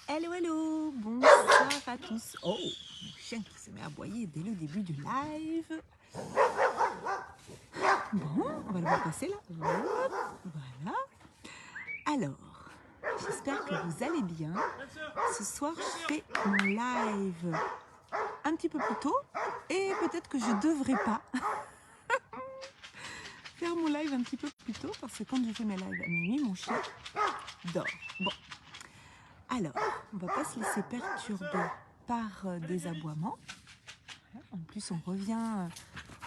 Hello, hello, bonsoir à tous. Oh, mon chien qui se met à aboyer dès le début du live. Bon, on va le voir passer là. Hop, voilà. Alors, j'espère que vous allez bien. Ce soir, je fais mon live un petit peu plus tôt et peut-être que je ne devrais pas faire mon live un petit peu plus tôt parce que quand je fais mes lives à minuit, mon chien dort. Bon, alors, on va pas se laisser perturber par des aboiements. En plus, on revient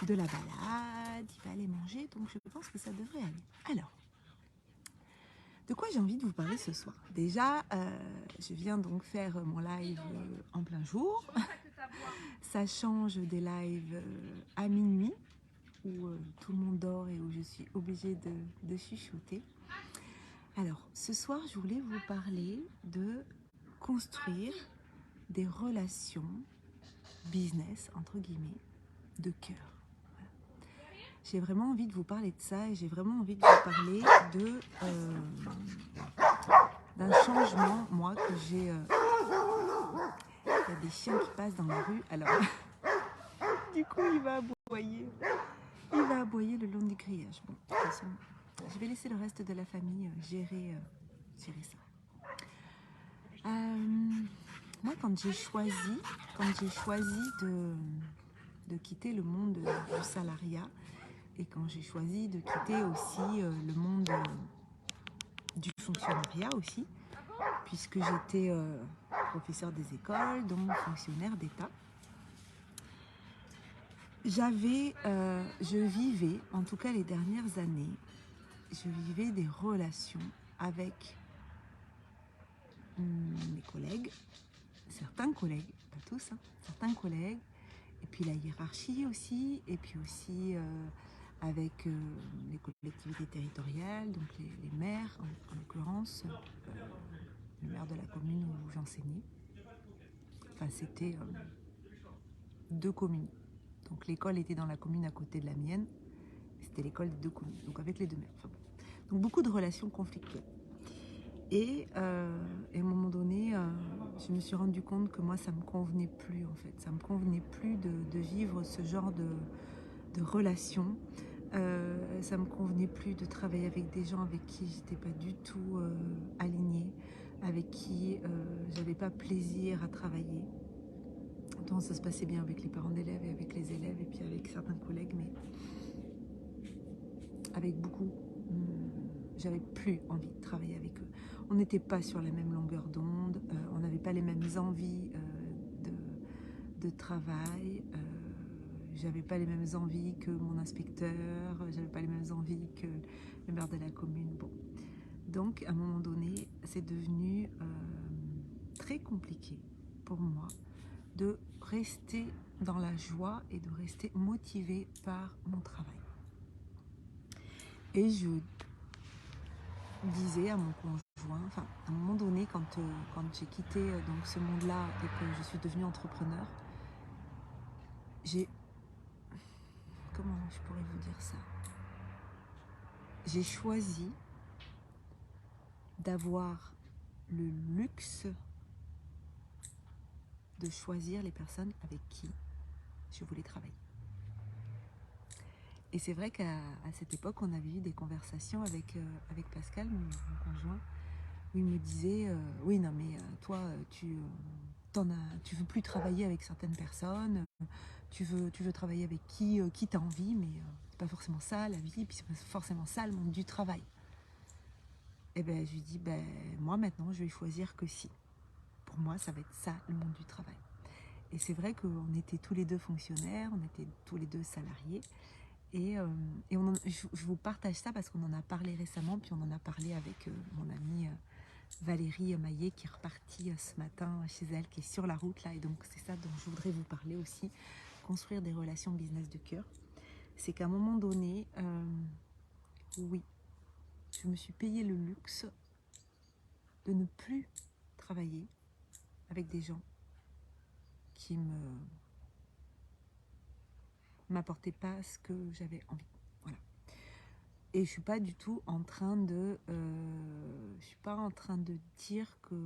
de la balade, il va aller manger, donc je pense que ça devrait aller. Alors, de quoi j'ai envie de vous parler ce soir? Déjà, je viens donc faire mon live en plein jour. Ça change des lives à minuit, où tout le monde dort et où je suis obligée de chuchoter. Alors, ce soir, je voulais vous parler de construire des relations business, entre guillemets, de cœur. J'ai vraiment envie de vous parler de ça et j'ai vraiment envie de vous parler d'un changement, moi, que j'ai... il y a des chiens qui passent dans la rue, alors du coup, il va aboyer. Il va aboyer le long du grillage. Bon, de toute façon, je vais laisser le reste de la famille gérer ça. Moi, quand j'ai choisi de quitter le monde du salariat et quand j'ai choisi de quitter aussi le monde du fonctionnariat aussi, puisque j'étais professeur des écoles, donc fonctionnaire d'État. Je vivais, en tout cas les dernières années, je vivais des relations avec mes collègues, certains collègues, pas tous, hein, certains collègues, et puis la hiérarchie aussi, et puis aussi avec les collectivités territoriales, donc les maires, en l'occurrence, le maire de la commune où j'enseignais. Enfin, c'était 2 communes. Donc l'école était dans la commune à côté de la mienne. C'était l'école des 2 communes, donc avec les 2 maires. Enfin, bon. Donc beaucoup de relations conflictuelles. Et à un moment donné, je me suis rendu compte que moi, ça me convenait plus en fait. Ça me convenait plus de vivre ce genre de relations. Ça me convenait plus de travailler avec des gens avec qui j'étais pas du tout alignée, avec qui j'avais pas plaisir à travailler. Autant ça se passait bien avec les parents d'élèves et avec les élèves et puis avec certains collègues, mais avec beaucoup, j'avais plus envie de travailler avec eux. On n'était pas sur la même longueur d'onde, on n'avait pas les mêmes envies de travail, j'avais pas les mêmes envies que mon inspecteur, j'avais pas les mêmes envies que le maire de la commune. Bon. Donc à un moment donné, c'est devenu très compliqué pour moi de rester dans la joie et de rester motivée par mon travail. Et je disais à mon conjoint, enfin à un moment donné quand j'ai quitté donc ce monde-là et que je suis devenue entrepreneur, comment je pourrais vous dire ça? J'ai choisi d'avoir le luxe de choisir les personnes avec qui je voulais travailler. Et c'est vrai qu'à cette époque, on avait eu des conversations avec Pascal, mon conjoint, où il me disait oui, non, mais toi, tu veux plus travailler avec certaines personnes, tu veux travailler avec qui t'as envie, mais c'est pas forcément ça la vie, puis c'est pas forcément ça le monde du travail. Et ben, je lui dis, ben, moi maintenant, je vais choisir que si. Pour moi, ça va être ça le monde du travail. Et c'est vrai qu'on était tous les deux fonctionnaires, on était tous les deux salariés. Et je vous partage ça parce qu'on en a parlé récemment, puis on en a parlé avec mon amie Valérie Maillet qui est repartie ce matin chez elle, qui est sur la route là. Et donc c'est ça dont je voudrais vous parler aussi, construire des relations business de cœur. C'est qu'à un moment donné, oui, je me suis payé le luxe de ne plus travailler avec des gens qui m'apportaient pas ce que j'avais envie. Voilà. Et je suis pas du tout en train de, je suis pas en train de dire que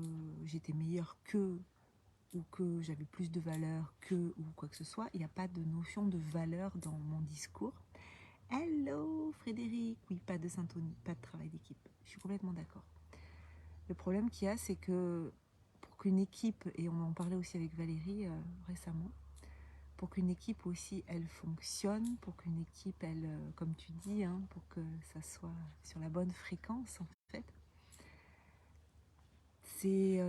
j'étais meilleure qu'eux ou que j'avais plus de valeur qu'eux ou quoi que ce soit. Il n'y a pas de notion de valeur dans mon discours. Hello Frédéric, oui, pas de syntonie, pas de travail d'équipe. Je suis complètement d'accord. Le problème qu'il y a, c'est que pour qu'une équipe, et on en parlait aussi avec Valérie récemment, pour qu'une équipe aussi, elle fonctionne, pour qu'une équipe, elle, comme tu dis, hein, pour que ça soit sur la bonne fréquence, en fait,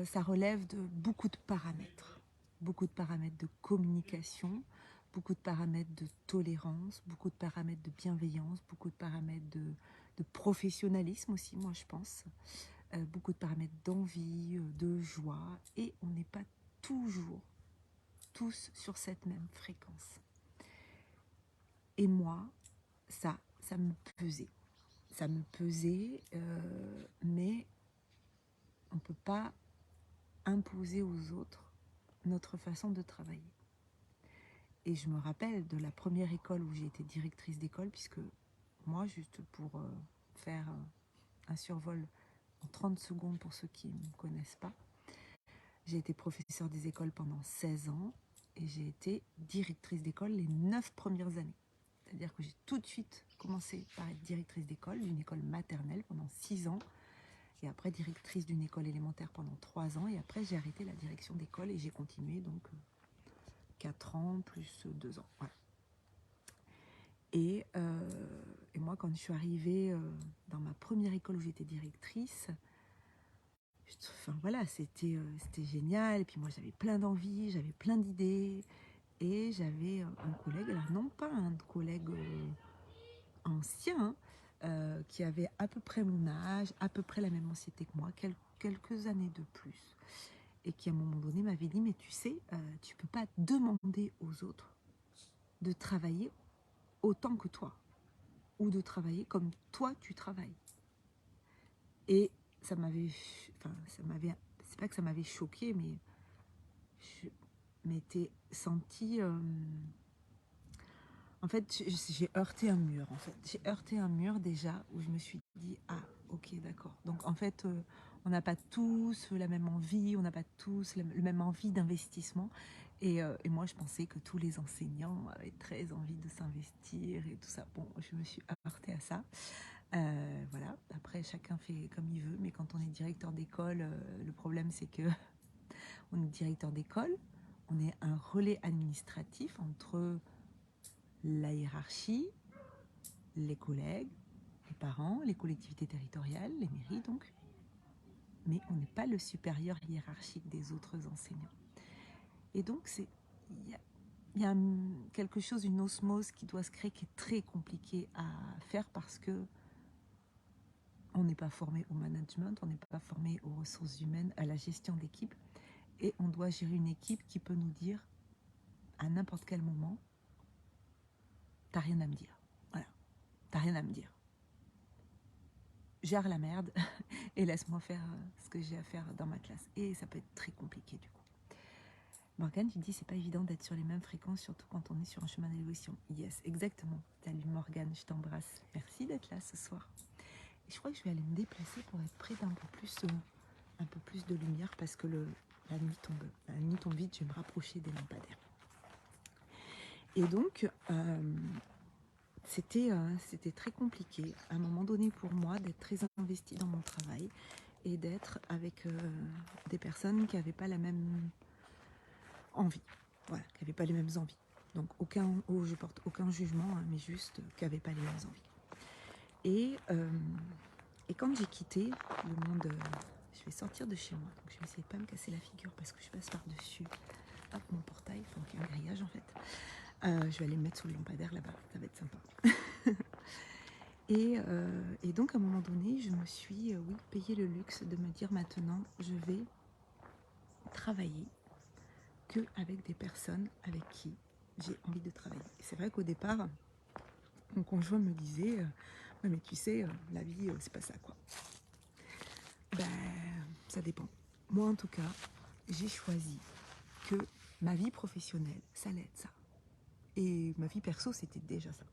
ça relève de beaucoup de paramètres. Beaucoup de paramètres de communication, beaucoup de paramètres de tolérance, beaucoup de paramètres de bienveillance, beaucoup de paramètres de professionnalisme aussi, moi je pense. Beaucoup de paramètres d'envie, de joie, et on n'est pas toujours tous sur cette même fréquence. Et moi, ça me pesait. Ça me pesait, mais on ne peut pas imposer aux autres notre façon de travailler. Et je me rappelle de la première école où j'ai été directrice d'école, puisque moi, juste pour faire un survol en 30 secondes pour ceux qui ne me connaissent pas, j'ai été professeure des écoles pendant 16 ans et j'ai été directrice d'école les 9 premières années. C'est-à-dire que j'ai tout de suite commencé par être directrice d'école, d'une école maternelle pendant 6 ans, et après directrice d'une école élémentaire pendant 3 ans, et après j'ai arrêté la direction d'école et j'ai continué donc 4 ans plus 2 ans. Voilà. Et moi, quand je suis arrivée dans ma première école où j'étais directrice, enfin voilà, c'était génial. Et puis moi, j'avais plein d'envie, j'avais plein d'idées. Et j'avais un collègue, alors non pas un collègue ancien, qui avait à peu près mon âge, à peu près la même ancienneté que moi, quelques années de plus. Et qui à un moment donné m'avait dit, mais tu sais, tu peux pas demander aux autres de travailler autant que toi, ou de travailler comme toi tu travailles. Et ça m'avait, c'est pas que ça m'avait choqué, mais je m'étais sentie, en fait, j'ai heurté un mur. En fait, j'ai heurté un mur déjà où je me suis dit, ah, ok, d'accord. Donc en fait, on n'a pas tous la même envie, on n'a pas tous le même envie d'investissement. Et moi, je pensais que tous les enseignants avaient très envie de s'investir et tout ça. Bon, je me suis heurtée à ça. Voilà. Après, chacun fait comme il veut, mais quand on est directeur d'école, le problème c'est que on est directeur d'école, on est un relais administratif entre la hiérarchie, les collègues, les parents, les collectivités territoriales, les mairies donc, mais on n'est pas le supérieur hiérarchique des autres enseignants. Et donc il y a quelque chose, une osmose qui doit se créer qui est très compliquée à faire parce que on n'est pas formé au management, on n'est pas formé aux ressources humaines, à la gestion d'équipe, et on doit gérer une équipe qui peut nous dire à n'importe quel moment, t'as rien à me dire. Voilà, t'as rien à me dire. Gère la merde et laisse-moi faire ce que j'ai à faire dans ma classe. Et ça peut être très compliqué du coup. Morgane, tu dis c'est pas évident d'être sur les mêmes fréquences, surtout quand on est sur un chemin d'évolution. Yes, exactement. Salut Morgane, je t'embrasse. Merci d'être là ce soir. Et je crois que je vais aller me déplacer pour être près d'un peu plus de lumière parce que la nuit tombe vite, je vais me rapprocher des lampadaires. Et donc, c'était très compliqué à un moment donné pour moi d'être très investie dans mon travail et d'être avec des personnes qui n'avaient pas la même envie, voilà, qui n'avaient pas les mêmes envies. Donc je porte aucun jugement, hein, mais juste qui n'avaient pas les mêmes envies. Et quand j'ai quitté le monde, je vais sortir de chez moi, donc je vais essayer de pas me casser la figure parce que je passe par-dessus mon portail, enfin qu'il y a un grillage en fait. Je vais aller me mettre sous le lampadaire là-bas, ça va être sympa. Et donc à un moment donné, je me suis payé le luxe de me dire maintenant, je vais travailler que avec des personnes avec qui j'ai envie de travailler. Et c'est vrai qu'au départ, mon conjoint me disait, ouais, mais tu sais, la vie, c'est pas ça quoi. Ben, ça dépend. Moi en tout cas, j'ai choisi que ma vie professionnelle, ça allait être ça. Et ma vie perso, c'était déjà ça.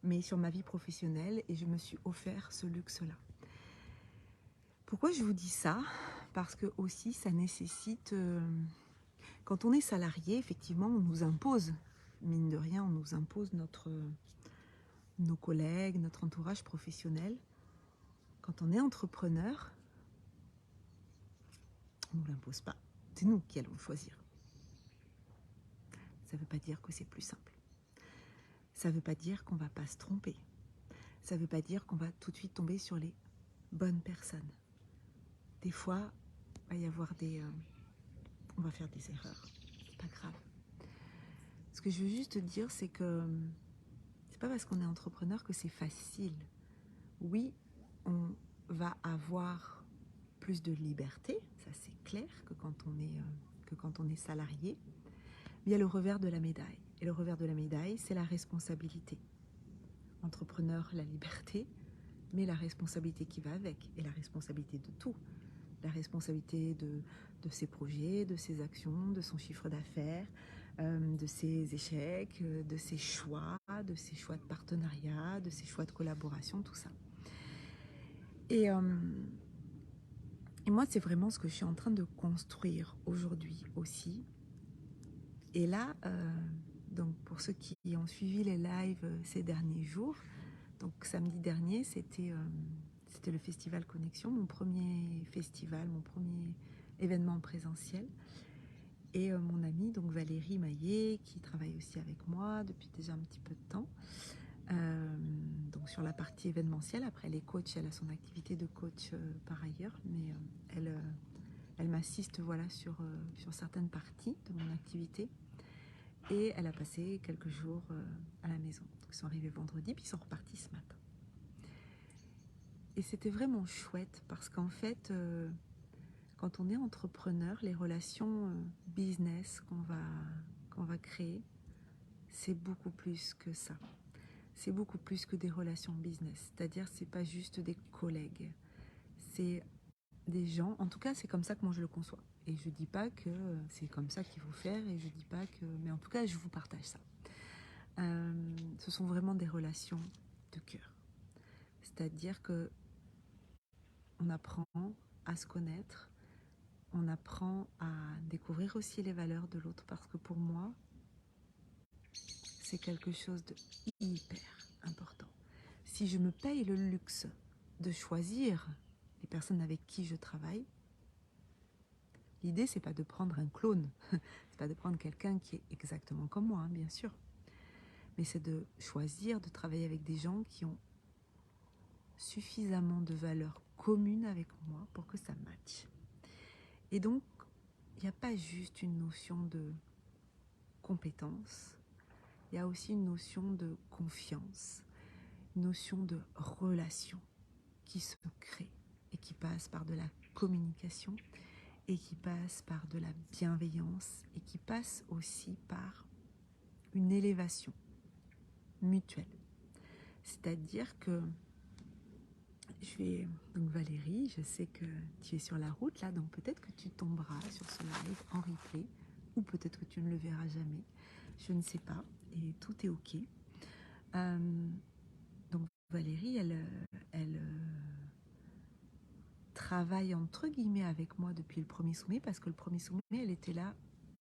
mais sur ma vie professionnelle, et je me suis offert ce luxe-là. Pourquoi je vous dis ça? Parce que aussi ça nécessite, quand on est salarié, effectivement, on nous impose, mine de rien, on nous impose nos collègues, notre entourage professionnel. Quand on est entrepreneur, on ne nous l'impose pas. C'est nous qui allons choisir. Ça ne veut pas dire que c'est plus simple. Ça ne veut pas dire qu'on ne va pas se tromper. Ça ne veut pas dire qu'on va tout de suite tomber sur les bonnes personnes. Des fois, il va y avoir on va faire des erreurs. C'est pas grave. Ce que je veux juste dire, c'est que c'est pas parce qu'on est entrepreneur que c'est facile. Oui, on va avoir plus de liberté, ça c'est clair, que quand on est salarié. Mais il y a le revers de la médaille. Et le revers de la médaille, c'est la responsabilité. Entrepreneur, la liberté, mais la responsabilité qui va avec, et la responsabilité de tout. La responsabilité de ses projets, de ses actions, de son chiffre d'affaires, de ses échecs, de ses choix de partenariat, de ses choix de collaboration, tout ça. Et moi, c'est vraiment ce que je suis en train de construire aujourd'hui aussi. Et là, donc pour ceux qui ont suivi les lives ces derniers jours, donc samedi dernier, c'était le Festival Connexion, mon premier festival, mon premier événement en présentiel. Et mon amie, donc Valérie Maillet, qui travaille aussi avec moi depuis déjà un petit peu de temps, donc sur la partie événementielle. Après, elle est coach, elle a son activité de coach par ailleurs, mais elle m'assiste voilà, sur certaines parties de mon activité. Et elle a passé quelques jours à la maison. Donc, ils sont arrivés vendredi, puis ils sont repartis ce matin. Et c'était vraiment chouette parce qu'en fait, quand on est entrepreneur, les relations business qu'on va créer, c'est beaucoup plus que ça. C'est beaucoup plus que des relations business. C'est-à-dire, c'est pas juste des collègues. C'est des gens, en tout cas, c'est comme ça que moi je le conçois. Et je dis pas que c'est comme ça qu'il faut faire, et je dis pas que... Mais en tout cas, je vous partage ça. Ce sont vraiment des relations de cœur. C'est-à-dire que on apprend à se connaître, on apprend à découvrir aussi les valeurs de l'autre, parce que pour moi, c'est quelque chose de hyper important. Si je me paye le luxe de choisir les personnes avec qui je travaille, l'idée c'est pas de prendre un clone, c'est pas de prendre quelqu'un qui est exactement comme moi, hein, bien sûr, mais c'est de choisir de travailler avec des gens qui ont suffisamment de valeurs communes avec moi pour que ça matche. Et donc, il n'y a pas juste une notion de compétence, il y a aussi une notion de confiance, une notion de relation qui se crée et qui passe par de la communication et qui passe par de la bienveillance et qui passe aussi par une élévation mutuelle. C'est-à-dire que donc Valérie, je sais que tu es sur la route là, donc peut-être que tu tomberas sur ce live en replay, ou peut-être que tu ne le verras jamais, je ne sais pas, et tout est ok. Donc Valérie, elle travaille entre guillemets avec moi depuis le premier sommet, parce que le premier sommet, elle était là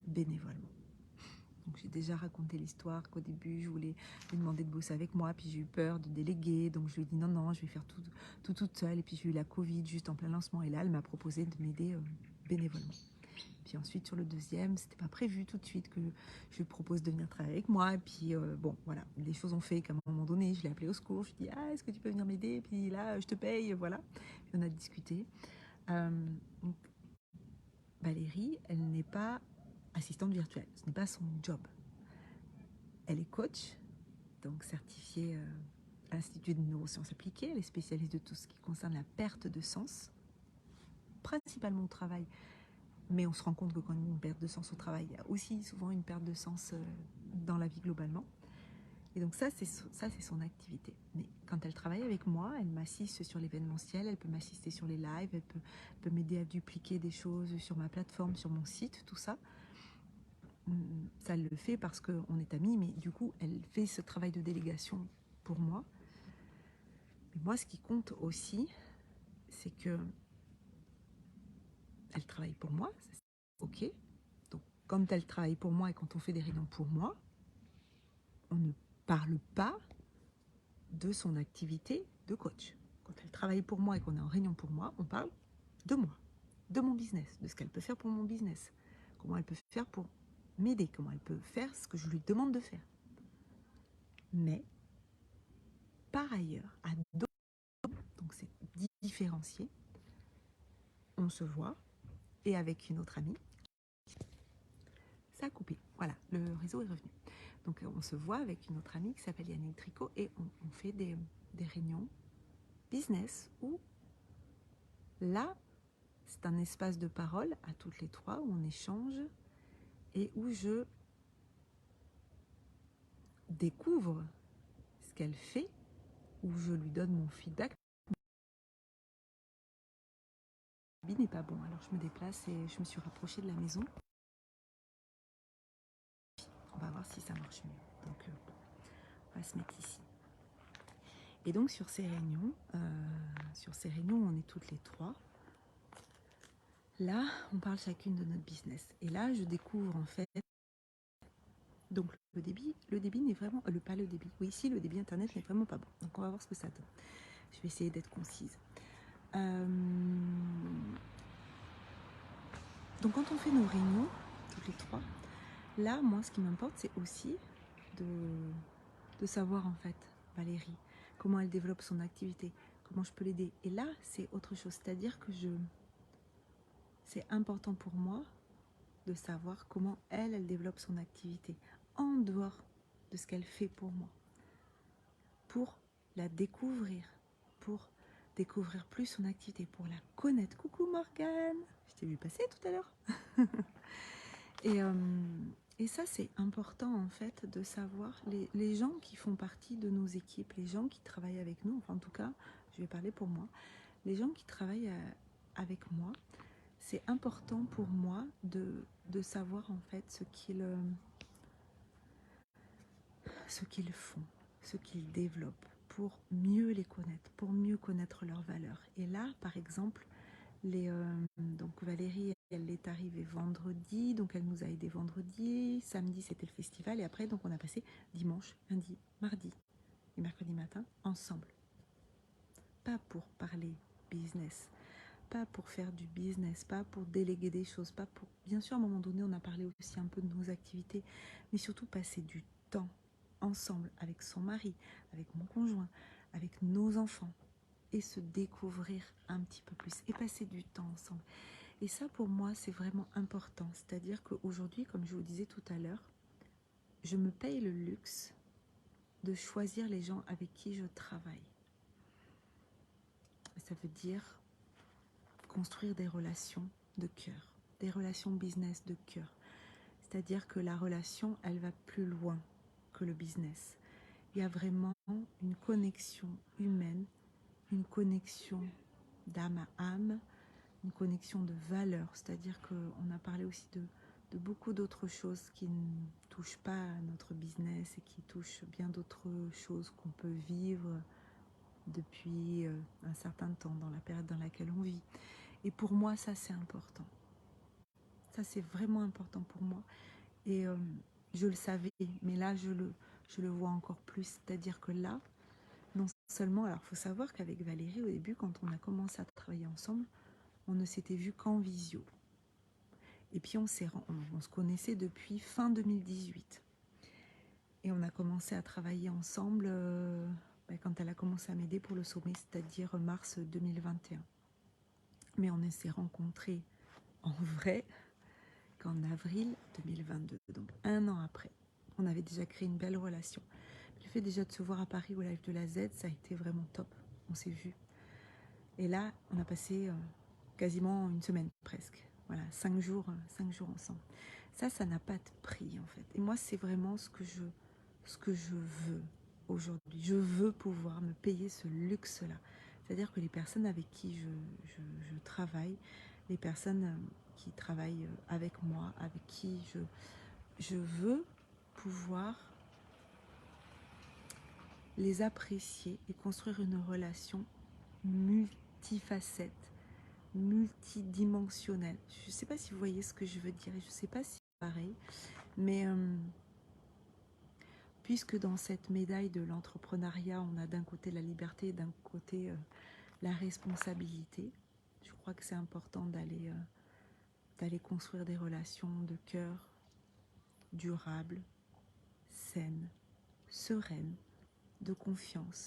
bénévolement. Donc j'ai déjà raconté l'histoire qu'au début je voulais lui demander de bosser avec moi, puis j'ai eu peur de déléguer, donc je lui ai dit non, je vais faire tout toute seule, et puis j'ai eu la Covid juste en plein lancement, et là elle m'a proposé de m'aider bénévolement. Puis ensuite sur le deuxième, c'était pas prévu tout de suite que je lui propose de venir travailler avec moi, et puis bon voilà, les choses ont fait qu'à un moment donné je l'ai appelé au secours, je lui ai dit est-ce que tu peux venir m'aider, et puis là je te paye, voilà, puis on a discuté. Donc, Valérie, elle n'est pas assistante virtuelle, ce n'est pas son job. Elle est coach, donc certifiée à l'Institut de neurosciences appliquées. Elle est spécialiste de tout ce qui concerne la perte de sens, principalement au travail. Mais on se rend compte que quand il y a une perte de sens au travail, il y a aussi souvent une perte de sens dans la vie globalement. Et donc ça, c'est son activité. Mais quand elle travaille avec moi, elle m'assiste sur l'événementiel, elle peut m'assister sur les lives, elle peut m'aider à dupliquer des choses sur ma plateforme, sur mon site, tout ça. Ça, elle le fait parce qu'on est amis, mais du coup, elle fait ce travail de délégation pour moi. Mais moi, ce qui compte aussi, c'est que elle travaille pour moi, c'est ok. Donc, quand elle travaille pour moi et quand on fait des réunions pour moi, on ne parle pas de son activité de coach. Quand elle travaille pour moi et qu'on est en réunion pour moi, on parle de moi, de mon business, de ce qu'elle peut faire pour mon business, comment elle peut faire pour m'aider, comment elle peut faire ce que je lui demande de faire. Mais par ailleurs, à d'autres, donc c'est différencié, on se voit et avec une autre amie, ça a coupé. Voilà, le réseau est revenu. Donc on se voit avec une autre amie qui s'appelle Yannick Tricot et on fait des réunions business où là, c'est un espace de parole à toutes les trois où on échange et où je découvre ce qu'elle fait, où je lui donne mon feedback. Le n'est pas bon, alors je me déplace et je me suis rapprochée de la maison. On va voir si ça marche mieux. Donc on va se mettre ici. Et donc sur ces réunions, on est toutes les trois. Là, on parle chacune de notre business. Et là, je découvre en fait. Donc le débit n'est vraiment, pas le débit. Oui, ici le débit internet n'est vraiment pas bon. Donc on va voir ce que ça donne. Je vais essayer d'être concise. Donc quand on fait nos réunions, toutes les trois, là, moi, ce qui m'importe, c'est aussi de savoir en fait, Valérie, comment elle développe son activité, comment je peux l'aider. Et là, c'est autre chose, c'est-à-dire que c'est important pour moi de savoir comment elle développe son activité en dehors de ce qu'elle fait pour moi, pour la découvrir, pour découvrir plus son activité, pour la connaître. Coucou Morgane, je t'ai vu passer tout à l'heure. Et ça, c'est important en fait de savoir les gens qui font partie de nos équipes, les gens qui travaillent avec nous, enfin en tout cas, je vais parler pour moi, les gens qui travaillent avec moi, c'est important pour moi de savoir en fait ce qu'ils font, ce qu'ils développent, pour mieux les connaître, pour mieux connaître leurs valeurs. Et là, par exemple, donc Valérie, elle est arrivée vendredi, donc elle nous a aidé vendredi, samedi c'était le festival, et après donc on a passé dimanche, lundi, mardi et mercredi matin ensemble. Pas pour parler business, pas pour faire du business, pas pour déléguer des choses, pas pour... Bien sûr, à un moment donné, on a parlé aussi un peu de nos activités, mais surtout passer du temps ensemble avec son mari, avec mon conjoint, avec nos enfants, et se découvrir un petit peu plus, et passer du temps ensemble. Et ça, pour moi, c'est vraiment important. C'est-à-dire qu'aujourd'hui, comme je vous disais tout à l'heure, je me paye le luxe de choisir les gens avec qui je travaille. Ça veut dire construire des relations de cœur, des relations business de cœur. C'est-à-dire que la relation, elle va plus loin que le business. Il y a vraiment une connexion humaine, une connexion d'âme à âme, une connexion de valeur. C'est-à-dire qu'on a parlé aussi de beaucoup d'autres choses qui ne touchent pas à notre business et qui touchent bien d'autres choses qu'on peut vivre depuis un certain temps, dans la période dans laquelle on vit. Et pour moi, ça, c'est important. Ça, c'est vraiment important pour moi. Et je le savais, mais là, je le vois encore plus. C'est-à-dire que là, non seulement... Alors, il faut savoir qu'avec Valérie, au début, quand on a commencé à travailler ensemble, on ne s'était vu qu'en visio. Et puis, on se connaissait depuis fin 2018. Et on a commencé à travailler ensemble quand elle a commencé à m'aider pour le sommet, c'est-à-dire mars 2021. Mais on s'est rencontrés en vrai qu'en avril 2022, donc un an après. On avait déjà créé une belle relation. Le fait déjà de se voir à Paris au Live de la Z, ça a été vraiment top. On s'est vus. Et là, on a passé quasiment une semaine presque. Voilà, 5 jours ensemble. Ça n'a pas de prix en fait. Et moi, c'est vraiment ce que je veux aujourd'hui. Je veux pouvoir me payer ce luxe-là. C'est-à-dire que les personnes avec qui je travaille, les personnes qui travaillent avec moi, avec qui je veux pouvoir les apprécier et construire une relation multifacette, multidimensionnelle. Je ne sais pas si vous voyez ce que je veux dire, et je ne sais pas si c'est pareil, mais puisque dans cette médaille de l'entrepreneuriat, on a d'un côté la liberté et d'un côté la responsabilité, je crois que c'est important d'aller construire des relations de cœur durables, saines, sereines, de confiance.